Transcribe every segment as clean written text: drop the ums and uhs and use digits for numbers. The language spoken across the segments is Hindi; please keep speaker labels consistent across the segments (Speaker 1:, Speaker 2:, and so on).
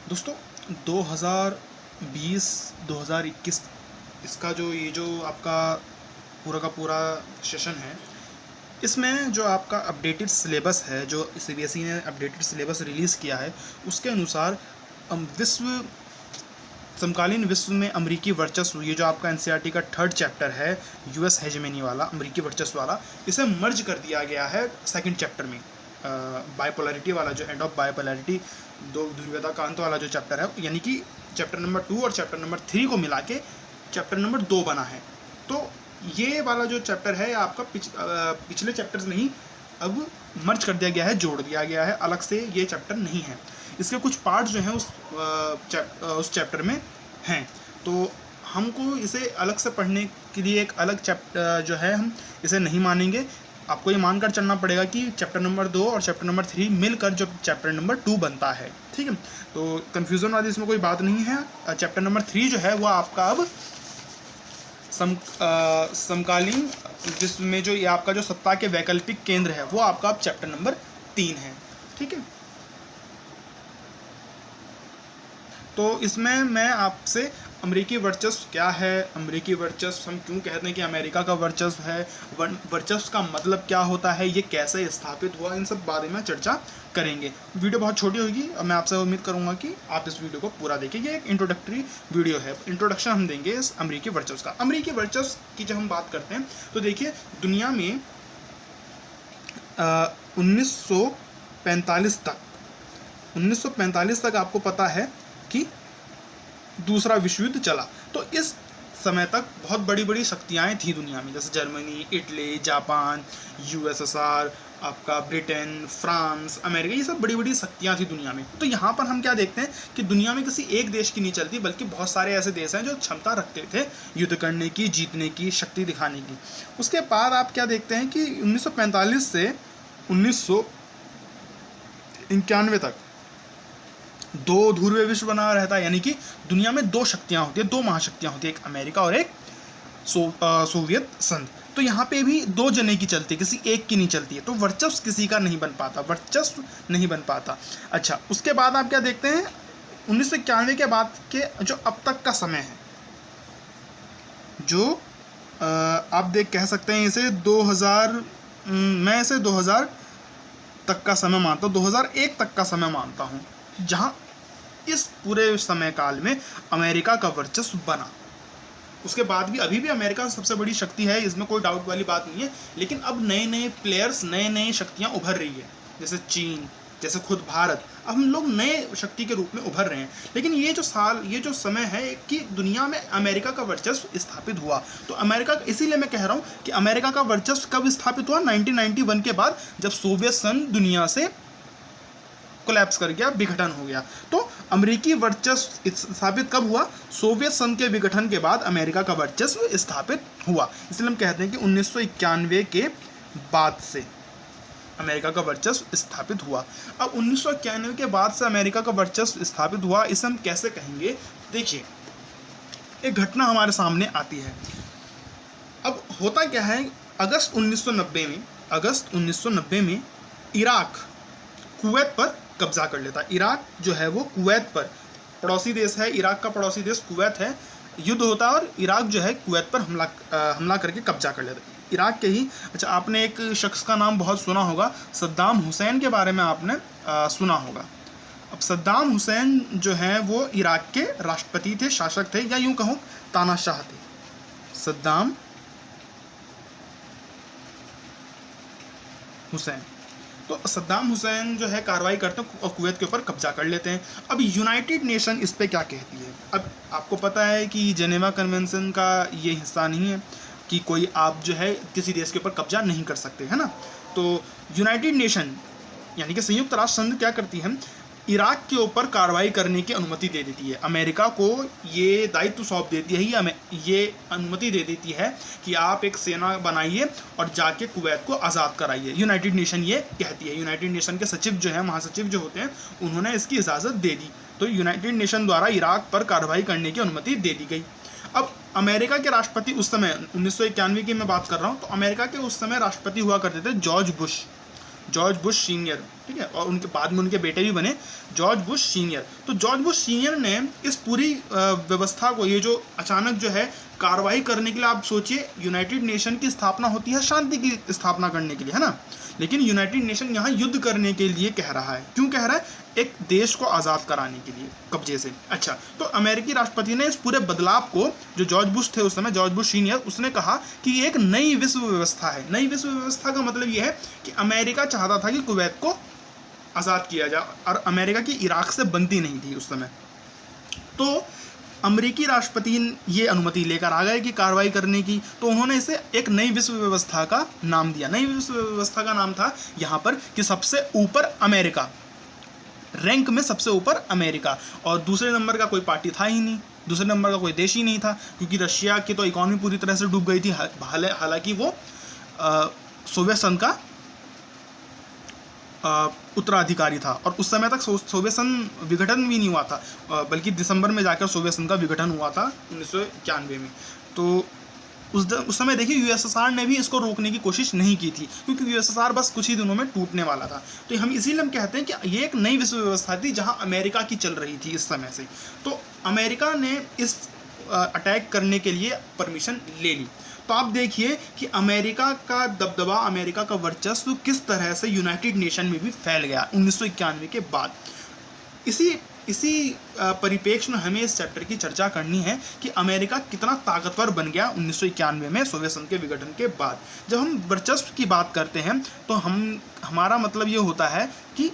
Speaker 1: दोस्तों 2020-2021 इसका जो आपका पूरा का पूरा सेशन है, इसमें जो आपका अपडेटेड सिलेबस है, जो सीबीएसई ने अपडेटेड सिलेबस रिलीज़ किया है, उसके अनुसार समकालीन विश्व में अमेरिकी वर्चस्व, ये जो आपका एनसीईआरटी का 3rd चैप्टर है, यूएस हेजेमनी वाला, अमेरिकी वर्चस्व वाला, इसे मर्ज कर दिया गया है 2nd चैप्टर में। बाइपोलैरिटी वाला, जो एंड ऑफ बाइपोलैरिटी, दो ध्रुवीयता का अंत वाला जो चैप्टर है, यानी कि चैप्टर नंबर 2 और चैप्टर नंबर 3 को मिला के चैप्टर नंबर 2 बना है। तो ये वाला जो चैप्टर है आपका पिछले चैप्टर्स में ही अब मर्ज कर दिया गया है, जोड़ दिया गया है, अलग से ये चैप्टर नहीं है। इसके कुछ पार्ट जो हैं उस चैप्टर में हैं, तो हमको इसे अलग से पढ़ने के लिए एक अलग चैप्टर जो है, हम इसे नहीं मानेंगे। आपको ये मानकर चलना पड़ेगा कि चैप्टर नंबर 2 और चैप्टर नंबर 3 मिलकर जो चैप्टर नंबर 2 बनता है, ठीक है। तो कन्फ्यूज़न वाली इसमें कोई बात नहीं है। चैप्टर नंबर 3 जो है वो आपका अब समकालीन विश्व में जो ये आपका जो सत्ता के वैकल्पिक केंद्र है, वो आपका अब चैप्टर नंबर 3 है, ठीक है। तो इसमें मैं आपसे अमेरिकी वर्चस्व क्या है, अमेरिकी वर्चस्व हम क्यों कहते हैं कि अमेरिका का वर्चस्व है, वर्चस्व का मतलब क्या होता है, ये कैसे स्थापित हुआ, इन सब बारे में चर्चा करेंगे। वीडियो बहुत छोटी होगी और मैं आपसे उम्मीद करूंगा कि आप इस वीडियो को पूरा देखें। ये एक इंट्रोडक्टरी वीडियो है, इंट्रोडक्शन हम देंगे इस अमेरिकी वर्चस्व का। अमेरिकी वर्चस्व की जब हम बात करते हैं तो देखिए, दुनिया में 1945 तक आपको पता है कि दूसरा विश्व युद्ध चला। तो इस समय तक बहुत बड़ी बड़ी शक्तियाँ थी दुनिया में, जैसे जर्मनी, इटली, जापान, यूएसएसआर, आपका ब्रिटेन, फ्रांस, अमेरिका, ये सब बड़ी बड़ी शक्तियाँ थी दुनिया में। तो यहाँ पर हम क्या देखते हैं कि दुनिया में किसी एक देश की नहीं चलती, बल्कि बहुत सारे ऐसे देश हैं जो क्षमता रखते थे युद्ध करने की, जीतने की, शक्ति दिखाने की। उसके बाद आप क्या देखते हैं कि 1945 से 1991 तक 2 ध्रुवीय विश्व बना रहता है, यानी कि दुनिया में 2 शक्तियाँ होती है, 2 महाशक्तियाँ होती है, एक अमेरिका और एक सोवियत संघ। तो यहाँ पे भी 2 जने की चलती है, किसी एक की नहीं चलती है। तो वर्चस्व किसी का नहीं बन पाता, वर्चस्व नहीं बन पाता। अच्छा, उसके बाद आप क्या देखते हैं, 1991 के बाद के जो अब तक का समय है, जो आप कह सकते हैं इसे 2000, मैं इसे 2000 तक का समय मानता हूँ, 2001 तक का समय मानता हूँ, जहाँ इस पूरे समय काल में अमेरिका का वर्चस्व बना। उसके बाद भी अभी भी अमेरिका सबसे बड़ी शक्ति है, इसमें कोई डाउट वाली बात नहीं है। लेकिन अब नए नए प्लेयर्स, नए नए शक्तियाँ उभर रही है, जैसे चीन, जैसे खुद भारत। अब हम लोग नए शक्ति के रूप में उभर रहे हैं। लेकिन ये जो समय है कि दुनिया में अमेरिका का वर्चस्व स्थापित हुआ। तो अमेरिका, इसीलिए मैं कह रहा हूँ कि अमेरिका का वर्चस्व कब स्थापित हुआ, 1991 के बाद, जब सोवियत संघ दुनिया से कोलैप्स कर गया, विघटन हो गया। तो अमेरिकी वर्चस्व स्थापित कब हुआ, सोवियत संघ के विघटन के बाद अमेरिका का वर्चस्व स्थापित हुआ। इसलिए हम कहते हैं कि 1991 के बाद से अमेरिका का वर्चस्व स्थापित हुआ। अब 1991 के बाद से अमेरिका का वर्चस्व स्थापित हुआ, इसे हम कैसे कहेंगे। देखिए, एक घटना हमारे सामने आती है। अब होता क्या है, अगस्त 1990 में इराक कुवैत पर कब्जा कर लेता है। इराक जो है वो कुवैत पर, पड़ोसी देश है, इराक का पड़ोसी देश कुवैत है, युद्ध होता है और इराक जो है कुवैत पर हमला करके कब्जा कर लेता है। इराक के ही, अच्छा, आपने एक शख्स का नाम बहुत सुना होगा, सद्दाम हुसैन के बारे में आपने सुना होगा। अब सद्दाम हुसैन जो हैं वो इराक के राष्ट्रपति थे, शासक थे, या यूँ कहूँ तानाशाह थे। सद्दाम हुसैन, तो सद्दाम हुसैन जो है कार्रवाई करते हैं और कुवैत के ऊपर कब्जा कर लेते हैं। अब यूनाइटेड नेशन इस पे क्या कहती है। अब आपको पता है कि जेनेवा कन्वेंशन का ये हिस्सा नहीं है कि कोई आप जो है किसी देश के ऊपर कब्जा नहीं कर सकते, है ना। तो यूनाइटेड नेशन यानी कि संयुक्त राष्ट्र संघ क्या करती है, इराक के ऊपर कार्रवाई करने की अनुमति दे देती है। अमेरिका को ये दायित्व सौंप देती है, ये अनुमति दे देती है कि आप एक सेना बनाइए और जाके कुवैत को आज़ाद कराइए। यूनाइटेड नेशन ये कहती है। यूनाइटेड नेशन के सचिव जो है, महासचिव जो होते हैं, उन्होंने इसकी इजाज़त दे दी। तो यूनाइटेड नेशन द्वारा इराक पर कार्रवाई करने की अनुमति दे दी गई। अब अमेरिका के राष्ट्रपति उस समय 1991 की मैं बात कर रहा हूँ, तो अमेरिका के उस समय राष्ट्रपति हुआ करते थे जॉर्ज बुश सीनियर। ठीक है, और उनके बाद में उनके बेटे भी बने जॉर्ज बुश सीनियर। तो जॉर्ज बुश सीनियर ने इस पूरी व्यवस्था को, ये जो अचानक जो है कार्रवाई करने के लिए, आप सोचिए यूनाइटेड नेशन की स्थापना होती है शांति की स्थापना करने के लिए, है ना, लेकिन यूनाइटेड नेशन यहाँ युद्ध करने के लिए कह रहा है। क्यों कह रहा है? एक देश को आज़ाद कराने के लिए कब्जे से। अच्छा, तो अमेरिकी राष्ट्रपति ने इस पूरे बदलाव को, जो जॉर्ज बुश थे उस समय, जॉर्ज बुश सीनियर, उसने कहा कि ये एक नई विश्व व्यवस्था है। नई विश्व व्यवस्था का मतलब ये है कि अमेरिका चाहता था कि कुवैत को आज़ाद किया जाए, और अमेरिका की इराक से बनती नहीं थी उस समय। तो अमेरिकी राष्ट्रपति ये अनुमति लेकर आ गए कि कार्रवाई करने की, तो उन्होंने इसे एक नई विश्व व्यवस्था का नाम दिया। नई विश्व व्यवस्था का नाम था यहाँ पर कि सबसे ऊपर अमेरिका, रैंक में सबसे ऊपर अमेरिका, और दूसरे नंबर का कोई पार्टी था ही नहीं, दूसरे नंबर का कोई देश ही नहीं था, क्योंकि रशिया की तो इकॉनमी पूरी तरह से डूब गई थी। हालांकि वो सोवियत संघ का उत्तराधिकारी था, और उस समय तक सोवियत संघ विघटन भी नहीं हुआ था, बल्कि दिसंबर में जाकर सोवियत संघ का विघटन हुआ था 1991 में। तो उस समय देखिए यूएसएसआर ने भी इसको रोकने की कोशिश नहीं की थी, क्योंकि यूएसएसआर बस कुछ ही दिनों में टूटने वाला था। तो हम इसीलिए हम कहते हैं कि ये एक नई विश्व व्यवस्था थी जहां अमेरिका की चल रही थी इस समय से। तो अमेरिका ने इस अटैक करने के लिए परमिशन ले ली। तो आप देखिए कि अमेरिका का दबदबा, अमेरिका का वर्चस्व किस तरह से यूनाइटेड नेशन में भी फैल गया 1991 के बाद। इसी परिप्रेक्ष्य में हमें इस चैप्टर की चर्चा करनी है कि अमेरिका कितना ताकतवर बन गया 1991 में सोवियत संघ के विघटन के बाद। जब हम वर्चस्व की बात करते हैं तो हमारा मतलब ये होता है कि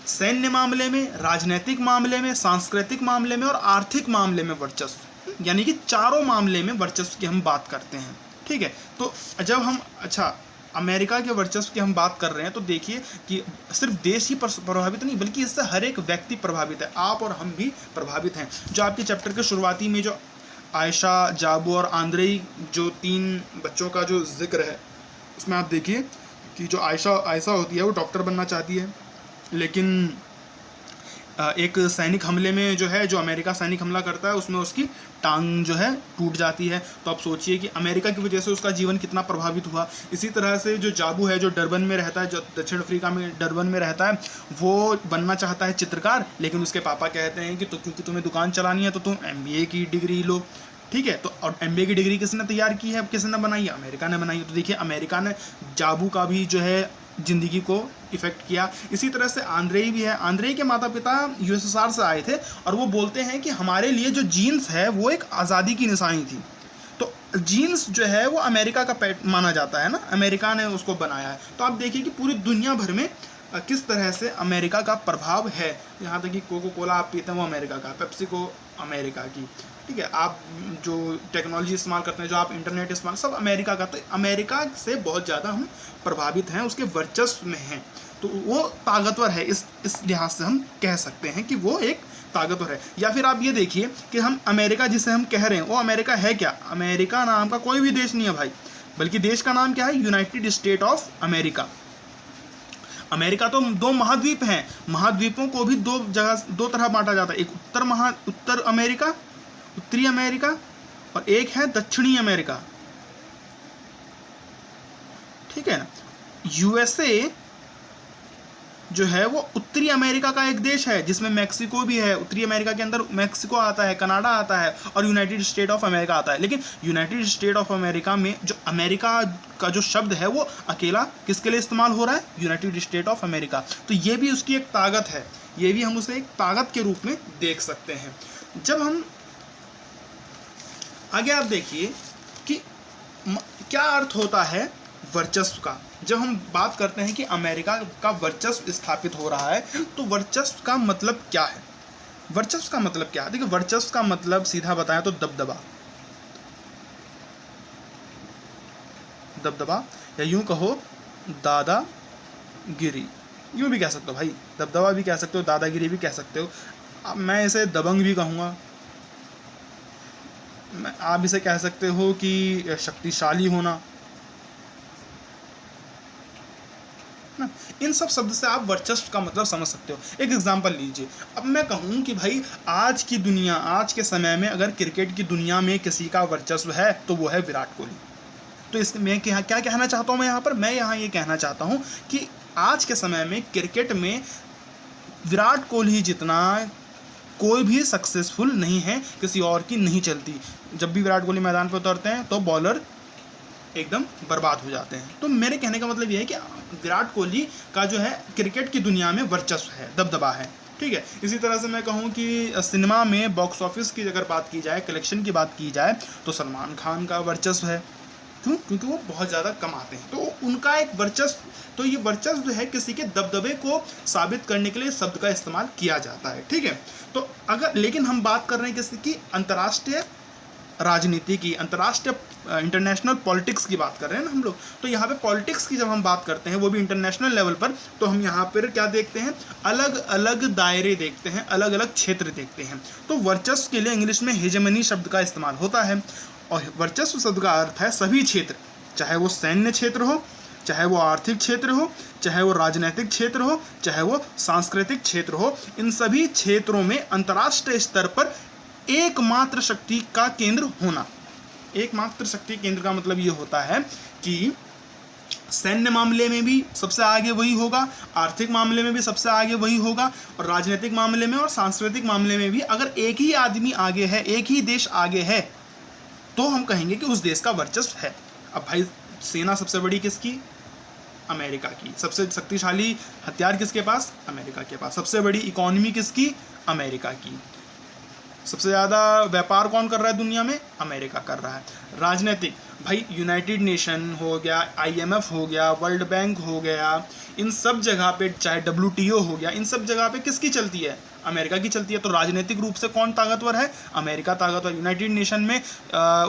Speaker 1: सैन्य मामले में, राजनीतिक मामले में, सांस्कृतिक मामले में और आर्थिक मामले में वर्चस्व, यानी कि चारों मामले में वर्चस्व की हम बात करते हैं। ठीक है, तो जब हम अमेरिका के वर्चस्व की हम बात कर रहे हैं तो देखिए कि सिर्फ देश ही प्रभावित नहीं, बल्कि इससे हर एक व्यक्ति प्रभावित है, आप और हम भी प्रभावित हैं। जो आपके चैप्टर के शुरुआती में जो आयशा, जाबू और आंद्रेई, जो 3 बच्चों का जो जिक्र है, उसमें आप देखिए कि जो आयशा होती है वो डॉक्टर बनना चाहती है, लेकिन एक सैनिक हमले में जो अमेरिका सैनिक हमला करता है उसमें उसकी टांग जो है टूट जाती है। तो आप सोचिए कि अमेरिका की वजह से उसका जीवन कितना प्रभावित हुआ। इसी तरह से जो जाबू है, जो डरबन में रहता है, जो दक्षिण अफ्रीका में डरबन में रहता है, वो बनना चाहता है चित्रकार, लेकिन उसके पापा कहते हैं कि क्योंकि तुम्हें दुकान चलानी है तो तुम MBA की डिग्री लो। ठीक है, तो और MBA की डिग्री किसने तैयार की है, किसने बनाई है? अमेरिका ने बनाई है। तो देखिए अमेरिका ने जाबू का भी जो है ज़िंदगी को इफ़ेक्ट किया। इसी तरह से आंद्रेई भी है। आंद्रेई के माता पिता USSR से आए थे और वो बोलते हैं कि हमारे लिए जो जीन्स है वो एक आज़ादी की निशानी थी। तो जीन्स जो है वो अमेरिका का पेट माना जाता है ना, अमेरिका ने उसको बनाया है। तो आप देखिए कि पूरी दुनिया भर में किस तरह से अमेरिका का प्रभाव है। यहाँ तक कि कोको कोला आप पीते हैं वो अमेरिका का, पेप्सी को अमेरिका की। ठीक है, आप जो टेक्नोलॉजी इस्तेमाल करते हैं, जो आप इंटरनेट इस्तेमाल, सब अमेरिका का। तो अमेरिका से बहुत ज़्यादा हम प्रभावित हैं, उसके वर्चस्व में हैं। तो वो ताकतवर है, इस लिहाज से हम कह सकते हैं कि वो एक ताकतवर है। या फिर आप ये देखिए कि हम अमेरिका जिसे हम कह रहे हैं वो अमेरिका है क्या? अमेरिका नाम का कोई भी देश नहीं है भाई, बल्कि देश का नाम क्या है? United state of America. America तो 2 महाद्वीप हैं, महाद्वीपों को भी 2 तरह बांटा जाता है। एक उत्तर अमेरिका, उत्तरी अमेरिका, और एक है दक्षिणी अमेरिका। ठीक है ना। USA जो है वो उत्तरी अमेरिका का एक देश है जिसमें मैक्सिको भी है। उत्तरी अमेरिका के अंदर मैक्सिको आता है, कनाडा आता है और यूनाइटेड स्टेट ऑफ अमेरिका आता है। लेकिन यूनाइटेड स्टेट ऑफ अमेरिका में जो अमेरिका का जो शब्द है वो अकेला किसके लिए इस्तेमाल हो रहा है? United state of America. तो ये भी उसकी एक ताकत है, ये भी हम उसे एक ताकत के रूप में देख सकते हैं। जब हम आगे आप देखिए कि क्या अर्थ होता है वर्चस्व का। जब हम बात करते हैं कि अमेरिका का वर्चस्व स्थापित हो रहा है तो वर्चस्व का मतलब क्या है? वर्चस्व का मतलब क्या है? देखिए वर्चस्व का मतलब सीधा बताएं तो दबदबा, या यूं कहो दादागिरी। यूं भी कह सकते हो भाई, दबदबा भी कह सकते हो, दादागिरी भी कह सकते हो। अब मैं इसे दबंग भी कहूँगा। आप इसे कह सकते हो कि शक्तिशाली होना ना। इन सब शब्द से आप वर्चस्व का मतलब समझ सकते हो। एक एग्जांपल लीजिए, अब मैं कहूँ कि भाई आज की दुनिया, आज के समय में अगर क्रिकेट की दुनिया में किसी का वर्चस्व है तो वो है विराट कोहली। तो इसमें क्या कहना चाहता हूँ मैं यहाँ पर? मैं यहाँ ये कहना चाहता हूँ कि आज के समय में क्रिकेट में विराट कोहली जितना कोई भी सक्सेसफुल नहीं है, किसी और की नहीं चलती। जब भी विराट कोहली मैदान पर उतरते हैं तो बॉलर एकदम बर्बाद हो जाते हैं। तो मेरे कहने का मतलब ये है कि विराट कोहली का जो है क्रिकेट की दुनिया में वर्चस्व है, दबदबा है, ठीक है। इसी तरह से मैं कहूँ कि सिनेमा में बॉक्स ऑफिस की अगर बात की जाए, कलेक्शन की बात की जाए, तो सलमान खान का वर्चस्व है। क्यों? क्योंकि वो बहुत ज़्यादा कमाते हैं, तो उनका एक वर्चस्व, तो ये वर्चस्व जो है किसी के दबदबे को साबित करने के लिए शब्द का इस्तेमाल किया जाता है, ठीक है। तो अगर, लेकिन हम बात कर रहे हैं किसी की अंतर्राष्ट्रीय राजनीति की, अंतर्राष्ट्रीय इंटरनेशनल पॉलिटिक्स की बात कर रहे हैं ना हम लोग। तो यहाँ पे पॉलिटिक्स की जब हम बात करते हैं, वो भी इंटरनेशनल लेवल पर, तो हम यहाँ पर क्या देखते हैं, अलग अलग दायरे देखते हैं, अलग अलग क्षेत्र देखते हैं। तो वर्चस्व के लिए इंग्लिश में हेजेमनी शब्द का इस्तेमाल होता है, और वर्चस्व शब्द का अर्थ है सभी क्षेत्र, चाहे वो सैन्य क्षेत्र हो, चाहे वो आर्थिक क्षेत्र हो, चाहे वो राजनीतिक क्षेत्र हो, चाहे वो सांस्कृतिक क्षेत्र हो, इन सभी क्षेत्रों में अंतर्राष्ट्रीय स्तर पर एकमात्र शक्ति का केंद्र होना। एकमात्र शक्ति केंद्र का मतलब ये होता है कि सैन्य मामले में भी सबसे आगे वही होगा, आर्थिक मामले में भी सबसे आगे वही होगा, और राजनीतिक मामले में और सांस्कृतिक मामले में भी अगर एक ही आदमी आगे है, एक ही देश आगे है, तो हम कहेंगे कि उस देश का वर्चस्व है। अब भाई, सेना सबसे बड़ी किसकी? अमेरिका की। सबसे शक्तिशाली हथियार किसके पास? अमेरिका के पास। सबसे बड़ी इकोनॉमी किसकी? अमेरिका की। सबसे ज़्यादा व्यापार कौन कर रहा है दुनिया में? अमेरिका कर रहा है। राजनीतिक, भाई यूनाइटेड नेशन हो गया, IMF हो गया, वर्ल्ड बैंक हो गया, इन सब जगह पे, चाहे WTO हो गया, इन सब जगह पे किसकी चलती है? अमेरिका की चलती है। तो राजनीतिक रूप से कौन ताकतवर है? अमेरिका ताकतवर। यूनाइटेड नेशन में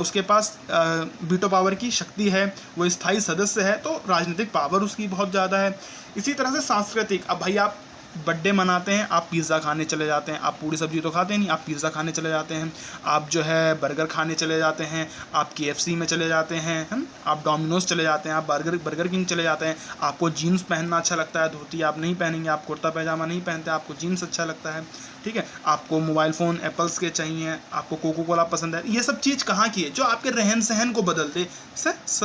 Speaker 1: उसके पास वीटो पावर की शक्ति है, वो स्थायी सदस्य है, तो राजनीतिक पावर उसकी बहुत ज़्यादा है। इसी तरह से सांस्कृतिक, अब भाई आप बर्थडे मनाते हैं, आप पिज़्ज़ा खाने चले जाते हैं, आप पूरी सब्जी तो खाते नहीं, आप पिज़्ज़ा खाने चले जाते हैं, आप जो है बर्गर खाने चले जाते हैं, आप KFC में चले जाते हैं, आप डोमिनोज चले जाते हैं, आप बर्गर किंग चले जाते हैं। आपको जीन्स पहनना अच्छा लगता है, धोती आप नहीं पहनेंगे, आप कुर्ता पैजामा नहीं पहनते, आपको जीन्स अच्छा लगता है, ठीक है। आपको मोबाइल फ़ोन एप्पल्स के चाहिए, आपको कोको कोला पसंद है। ये सब चीज़ कहाँ की है? जो आपके रहन सहन को बदल दे,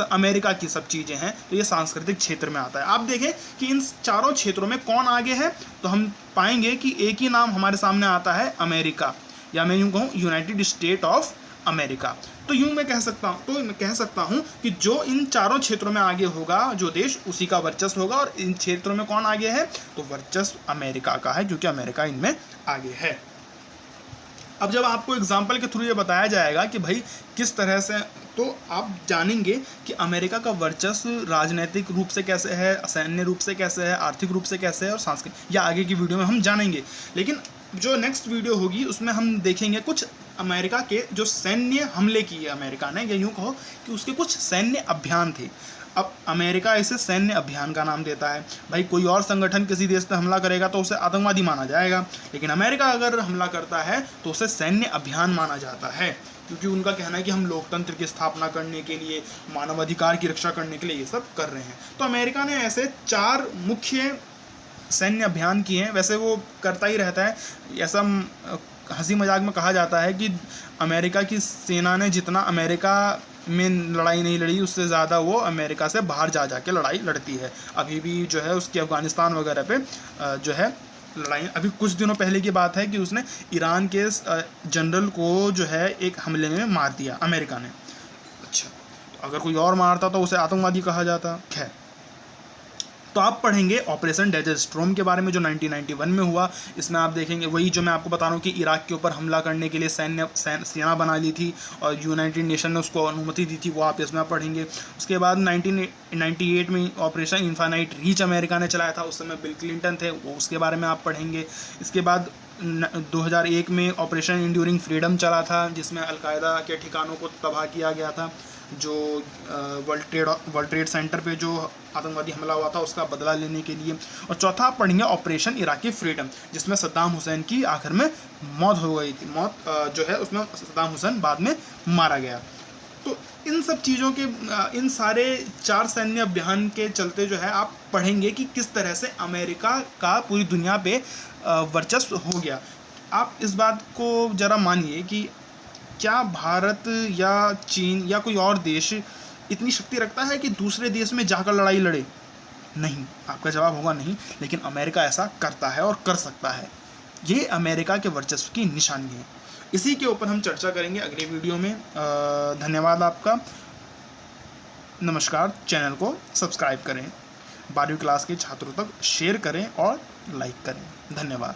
Speaker 1: अमेरिका की सब चीज़ें हैं। तो ये सांस्कृतिक क्षेत्र में आता है। आप देखें कि इन चारों क्षेत्रों में कौन आगे है, तो हम पाएंगे कि एक ही नाम हमारे सामने आता है, अमेरिका, या मैं यूँ कहूँ यूनाइटेड स्टेट ऑफ अमेरिका। तो यूँ मैं कह सकता हूँ कि जो इन चारों क्षेत्रों में आगे होगा, जो देश, उसी का वर्चस्व होगा। और इन क्षेत्रों में कौन आगे है? तो वर्चस्व अमेरिका का है, क्योंकि अमेरिका इनमें आगे है। अब जब आपको एग्जाम्पल के थ्रू ये बताया जाएगा कि भाई किस तरह से, तो आप जानेंगे कि अमेरिका का वर्चस्व राजनीतिक रूप से कैसे है, सैन्य रूप से कैसे है, आर्थिक रूप से कैसे है, और सांस्कृतिक, या आगे की वीडियो में हम जानेंगे। लेकिन जो नेक्स्ट वीडियो होगी उसमें हम देखेंगे कुछ अमेरिका के जो सैन्य हमले किए अमेरिका ने, या यूँ कहो कि उसके कुछ सैन्य अभियान थे। अब अमेरिका इसे सैन्य अभियान का नाम देता है। भाई कोई और संगठन किसी देश पर हमला करेगा तो उसे आतंकवादी माना जाएगा, लेकिन अमेरिका अगर हमला करता है तो उसे सैन्य अभियान माना जाता है, क्योंकि उनका कहना है कि हम लोकतंत्र की स्थापना करने के लिए, मानवाधिकार की रक्षा करने के लिए ये सब कर रहे हैं। तो अमेरिका ने ऐसे 4 मुख्य सैन्य अभियान किए हैं। वैसे वो करता ही रहता है, ऐसा हंसी मजाक में कहा जाता है कि अमेरिका की सेना ने जितना अमेरिका में लड़ाई नहीं लड़ी, उससे ज़्यादा वो अमेरिका से बाहर जा के लड़ाई लड़ती है। अभी भी जो है उसकी अफ़गानिस्तान वगैरह पे जो है लड़ाई, अभी कुछ दिनों पहले की बात है कि उसने ईरान के जनरल को जो है एक हमले में मार दिया अमेरिका ने। अच्छा, तो अगर कोई और मारता तो उसे आतंकवादी कहा जाता। खैर, तो आप पढ़ेंगे ऑपरेशन डेजर्ट स्टॉर्म के बारे में, जो 1991 में हुआ। इसमें आप देखेंगे वही जो मैं आपको बता रहा हूँ कि इराक के ऊपर हमला करने के लिए सेना बना ली थी और यूनाइटेड नेशन ने उसको अनुमति दी थी, वो आप इसमें पढ़ेंगे। उसके बाद 1998 में ऑपरेशन इन्फानाइट रीच अमेरिका ने चलाया था, उस समय बिल क्लिंटन थे, वो उसके बारे में आप पढ़ेंगे। इसके बाद 2001 में ऑपरेशन इंड्यूरिंग फ्रीडम चला था, जिसमें अलकायदा के ठिकानों को तबाह किया गया था। जो वर्ल्ड ट्रेड सेंटर पे जो आतंकवादी हमला हुआ था उसका बदला लेने के लिए। और चौथा आप पढ़ेंगे ऑपरेशन इराकी फ्रीडम, जिसमें सद्दाम हुसैन की आखिर में मौत हो गई थी। मौत जो है उसमें सद्दाम हुसैन बाद में मारा गया। तो इन सब चीज़ों के, इन सारे 4 सैन्य अभियान के चलते जो है आप पढ़ेंगे कि किस तरह से अमेरिका का पूरी दुनिया पे वर्चस्व हो गया। आप इस बात को ज़रा मानिए कि क्या भारत या चीन या कोई और देश इतनी शक्ति रखता है कि दूसरे देश में जाकर लड़ाई लड़े? नहीं, आपका जवाब होगा नहीं, लेकिन अमेरिका ऐसा करता है और कर सकता है। ये अमेरिका के वर्चस्व की निशानी है। इसी के ऊपर हम चर्चा करेंगे अगले वीडियो में। धन्यवाद आपका। नमस्कार। चैनल को सब्सक्राइब करें, 12वीं क्लास के छात्रों तक शेयर करें और लाइक करें। धन्यवाद।